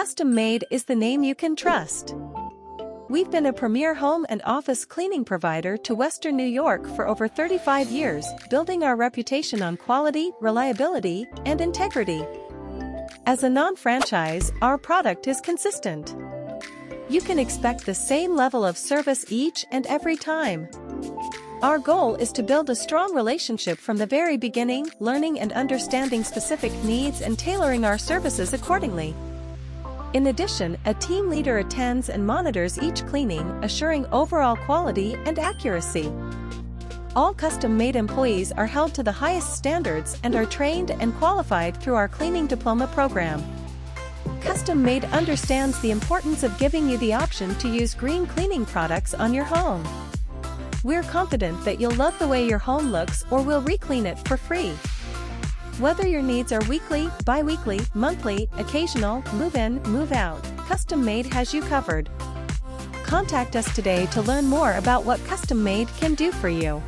Custom Maid is the name you can trust. We've been a premier home and office cleaning provider to Western New York for over 35 years, building our reputation on quality, reliability, and integrity. As a non-franchise, our product is consistent. You can expect the same level of service each and every time. Our goal is to build a strong relationship from the very beginning, learning and understanding specific needs and tailoring our services accordingly. In addition, a team leader attends and monitors each cleaning, assuring overall quality and accuracy. All custom-made employees are held to the highest standards and are trained and qualified through our cleaning diploma program. Custom Maid understands the importance of giving you the option to use green cleaning products on your home. We're confident that you'll love the way your home looks or we'll re-clean it for free. Whether your needs are weekly, bi-weekly, monthly, occasional, move-in, move-out, Custom Maid has you covered. Contact us today to learn more about what Custom Maid can do for you.